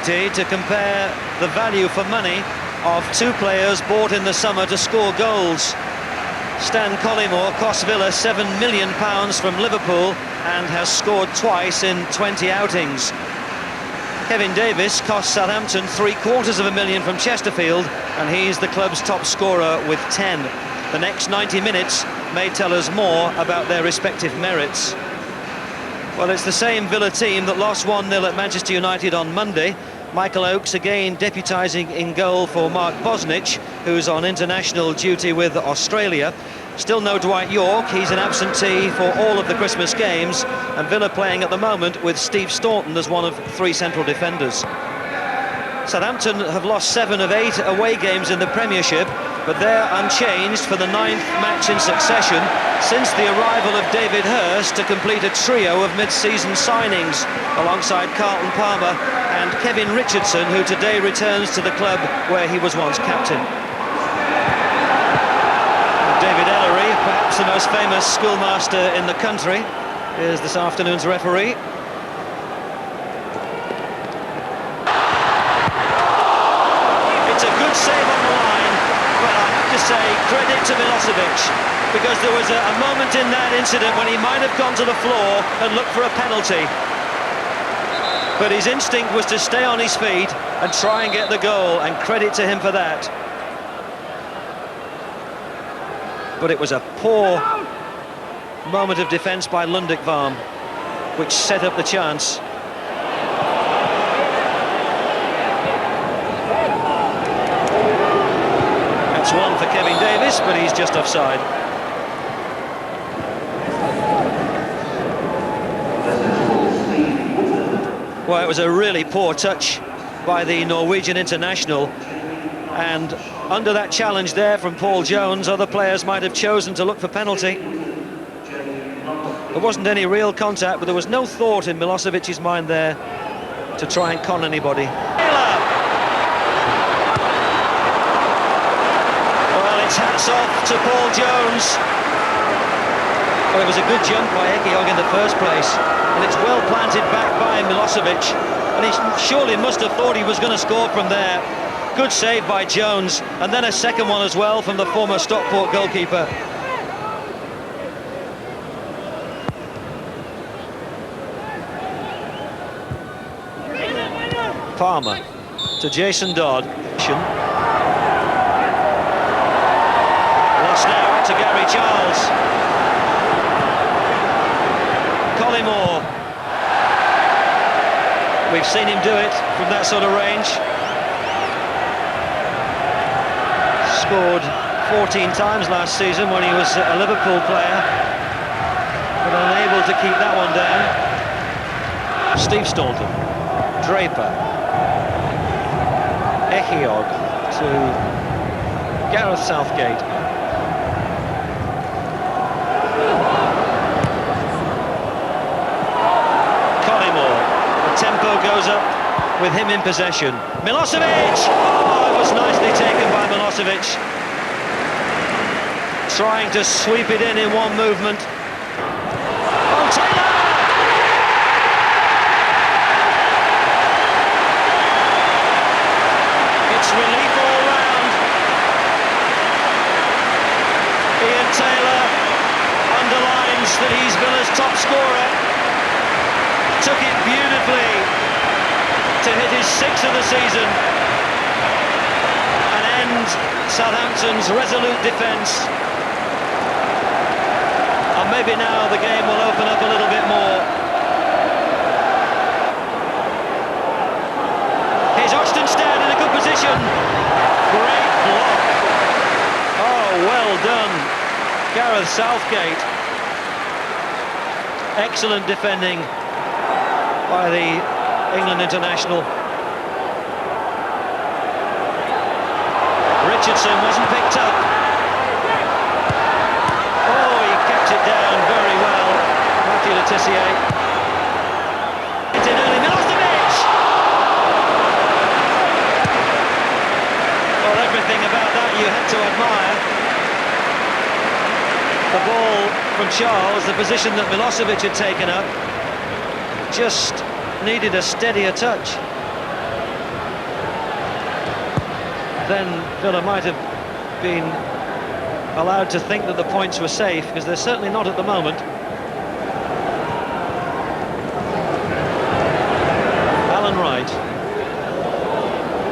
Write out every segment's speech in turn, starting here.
To compare the value for money of two players bought in the summer to score goals. Stan Collymore cost Villa £7 million from Liverpool and has scored twice in 20 outings. Kevin Davies cost Southampton £750,000 from Chesterfield, and he's the club's top scorer with 10. The next 90 minutes may tell us more about their respective merits. Well, it's the same Villa team that lost 1-0 at Manchester United on Monday. Michael Oakes again deputising in goal for Mark Bosnich, who's on international duty with Australia. Still no Dwight York, he's an absentee for all of the Christmas games, and Villa playing at the moment with Steve Staunton as one of 3 central defenders. Southampton have lost 7 of 8 away games in the Premiership, but they're unchanged for the 9th match in succession since the arrival of David Hurst to complete a trio of mid-season signings alongside Carlton Palmer and Kevin Richardson, who today returns to the club where he was once captain. David Ellery, perhaps the most famous schoolmaster in the country, is this afternoon's referee. It's a good save on the line, but I have to say credit to Milosevic, because there was a moment in that incident when he might have gone to the floor and looked for a penalty. But his instinct was to stay on his feet and try and get the goal, and credit to him for that. But it was a poor moment of defence by Lundekvam, which set up the chance. That's one for Kevin Davies, but he's just offside. Well, it was a really poor touch by the Norwegian international, and under that challenge there from Paul Jones, other players might have chosen to look for penalty. There wasn't any real contact, but there was no thought in Milosevic's mind there to try and con anybody. Well, it's hats off to Paul Jones. Well, it was a good jump by Ekiog in the first place, and it's well planted back by Milosevic, and he surely must have thought he was going to score from there. Good save by Jones, and then a second one as well from the former Stockport goalkeeper. Palmer to Jason Dodd. Lost now to Gary Charles. Collymore. We've seen him do it from that sort of range. Scored 14 times last season when he was a Liverpool player, but unable to keep that one down. Steve Staunton, Draper, Ekiog to Gareth Southgate. Collymore, the tempo goes up with him in possession. Milosevic! Oh, it was nicely taken by Milosevic. Trying to sweep it in one movement. Oh, Taylor! It's relief all round. Ian Taylor underlines that he's Villa's top scorer. Took it beautifully to hit his 6th of the season and end Southampton's resolute defence. And maybe now the game will open up a little bit more. Here's Ostenstad in a good position. Great block. Oh, well done, Gareth Southgate. Excellent defending by the England international. Richardson wasn't picked up. Oh, he kept it down very well, Matthew Le Tissier. It's in early. Milosevic! Well, everything about that you had to admire. The ball from Charles, the position that Milosevic had taken up, just needed a steadier touch. then Villa might have been allowed to think that the points were safe, because they're certainly not at the moment. Alan Wright.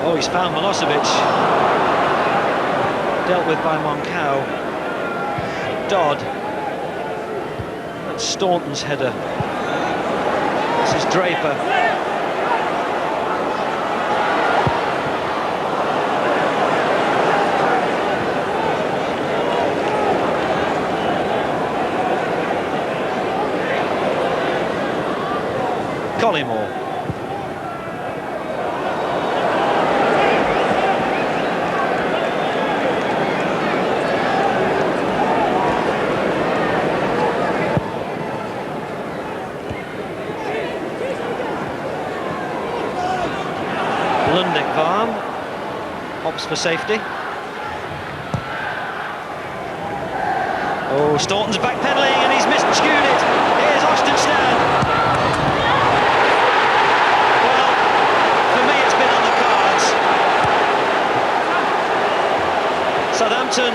Oh, he's found Milosevic. Dealt with by Moncao. Dodd. That's Staunton's header. This is Draper. Collymore. Lundekvarn opts for safety. Oh, Staunton's backpedaling and he's miscued it. Here's Aston. Well, for me it's been on the cards. Southampton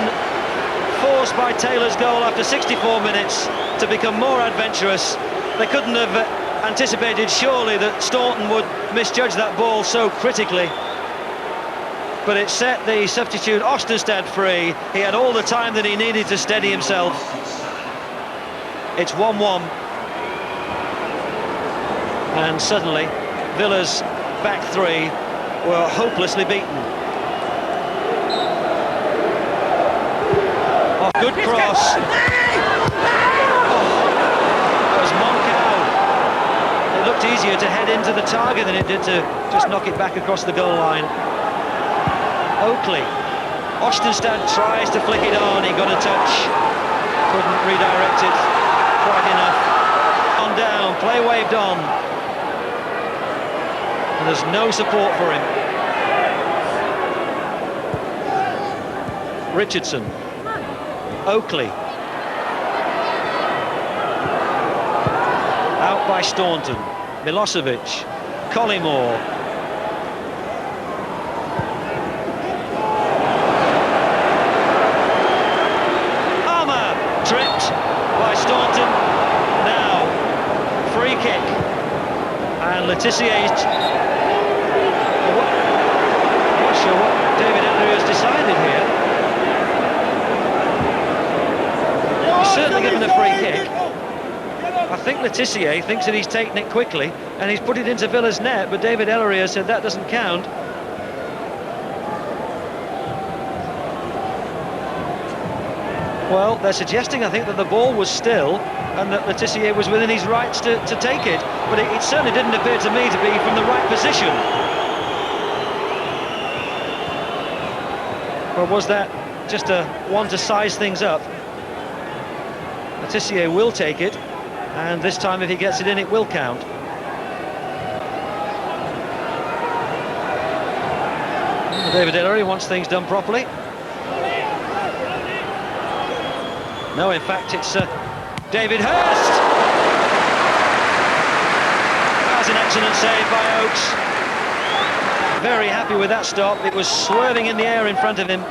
forced by Taylor's goal after 64 minutes to become more adventurous. They couldn't have anticipated, surely, that Staunton would misjudge that ball so critically. But it set the substitute Osterstad free. He had all the time that he needed to steady himself. It's 1-1. And suddenly, Villa's back three were hopelessly beaten. Oh, good cross. That was Moncao. It looked easier to head into the target than it did to just knock it back across the goal line. Oakley. Osterstad tries to flick it on, he got a touch, couldn't redirect it quite enough. On down, play waved on. And there's no support for him. Richardson. Oakley. Out by Staunton. Milosevic. Collymore. Tripped by Staunton. Now, free kick. And Letizier's... I'm not sure what David Ellery has decided here. He's certainly given a free kick. I think Letizier thinks that he's taken it quickly and he's put it into Villa's net, but David Ellery has said that doesn't count. Well, they're suggesting, I think, that the ball was still and that Letizier was within his rights to take it, but it certainly didn't appear to me to be from the right position. Or was that just a one to size things up? Letizier will take it, and this time if he gets it in, it will count. David Ellery wants things done properly. No, in fact, it's David Hurst. That's an excellent save by Oakes. Very happy with that stop. It was swerving in the air in front of him.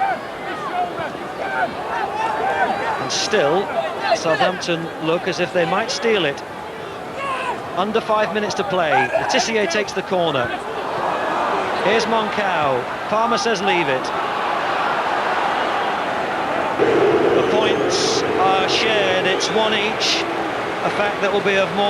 And still, Southampton look as if they might steal it. Under 5 minutes to play. Letizier takes the corner. Here's Moncao. Palmer says leave it. The points are shared, it's one each, a fact that will be of more